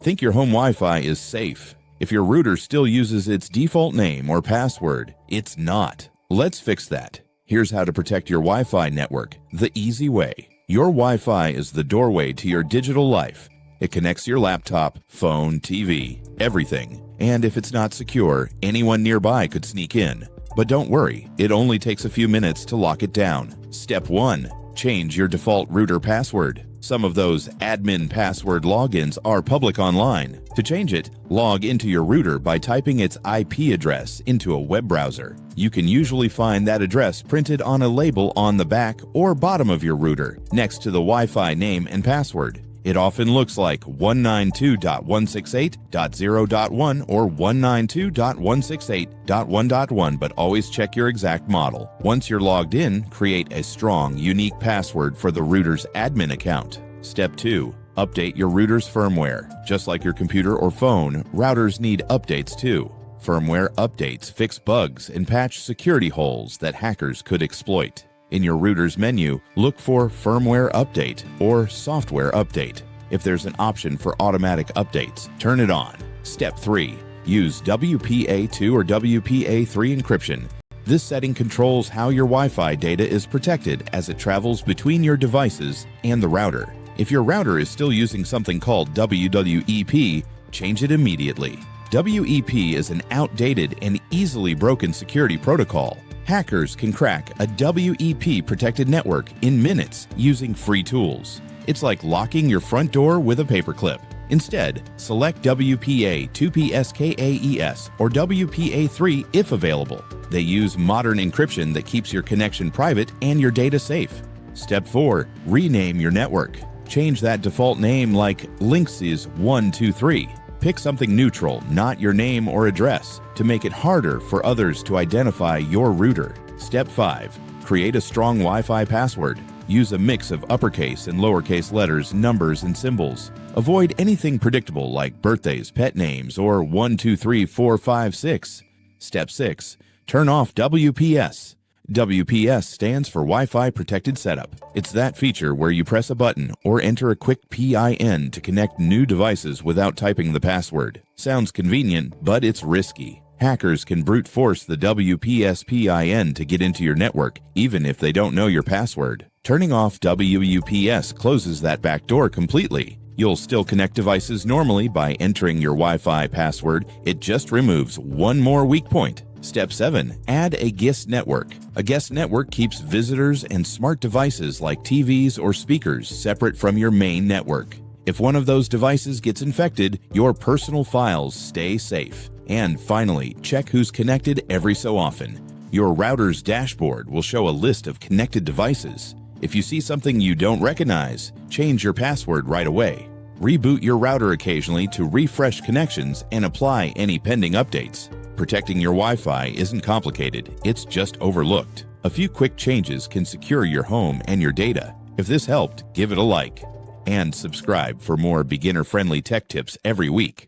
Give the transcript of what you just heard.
Think your home Wi-Fi is safe. If your router still uses its default name or password, it's not. Let's fix that. Here's how to protect your Wi-Fi network the easy way. Your Wi-Fi is the doorway to your digital life. It connects your laptop, phone, TV, everything. And if it's not secure, anyone nearby could sneak in. But don't worry, it only takes a few minutes to lock it down. Step 1. Change your default router password. Some of those admin password logins are public online. To change it, log into your router by typing its IP address into a web browser. You can usually find that address printed on a label on the back or bottom of your router, next to the Wi-Fi name and password. It often looks like 192.168.0.1 or 192.168.1.1, but always check your exact model. Once you're logged in, create a strong, unique password for the router's admin account. Step 2. Update your router's firmware. Just like your computer or phone, routers need updates too. Firmware updates fix bugs and patch security holes that hackers could exploit. In your router's menu, look for Firmware Update or Software Update. If there's an option for automatic updates, turn it on. Step 3. Use WPA2 or WPA3 encryption. This setting controls how your Wi-Fi data is protected as it travels between your devices and the router. If your router is still using something called WWEP, change it immediately. WEP is an outdated and easily broken security protocol. Hackers can crack a WEP-protected network in minutes using free tools. It's like locking your front door with a paperclip. Instead, select WPA 2PSKAES or WPA3 if available. They use modern encryption that keeps your connection private and your data safe. Step 4. Rename your network. Change that default name like Linksys123. Pick something neutral, not your name or address, to make it harder for others to identify your router. Step 5. Create a strong Wi-Fi password. Use a mix of uppercase and lowercase letters, numbers, and symbols. Avoid anything predictable like birthdays, pet names, or 123456. Step 6. Turn off WPS. WPS stands for Wi-Fi Protected Setup. It's that feature where you press a button or enter a quick PIN to connect new devices without typing the password. Sounds convenient, but it's risky. Hackers can brute force the WPS PIN to get into your network, even if they don't know your password. Turning off WPS closes that back door completely. You'll still connect devices normally by entering your Wi-Fi password. It just removes one more weak point. Step 7. Add a guest network. A guest network keeps visitors and smart devices like TVs or speakers separate from your main network. If one of those devices gets infected, your personal files stay safe. And finally, check who's connected every so often. Your router's dashboard will show a list of connected devices. If you see something you don't recognize, change your password right away. Reboot your router occasionally to refresh connections and apply any pending updates. Protecting your Wi-Fi isn't complicated, it's just overlooked. A few quick changes can secure your home and your data. If this helped, give it a like. And subscribe for more beginner-friendly tech tips every week.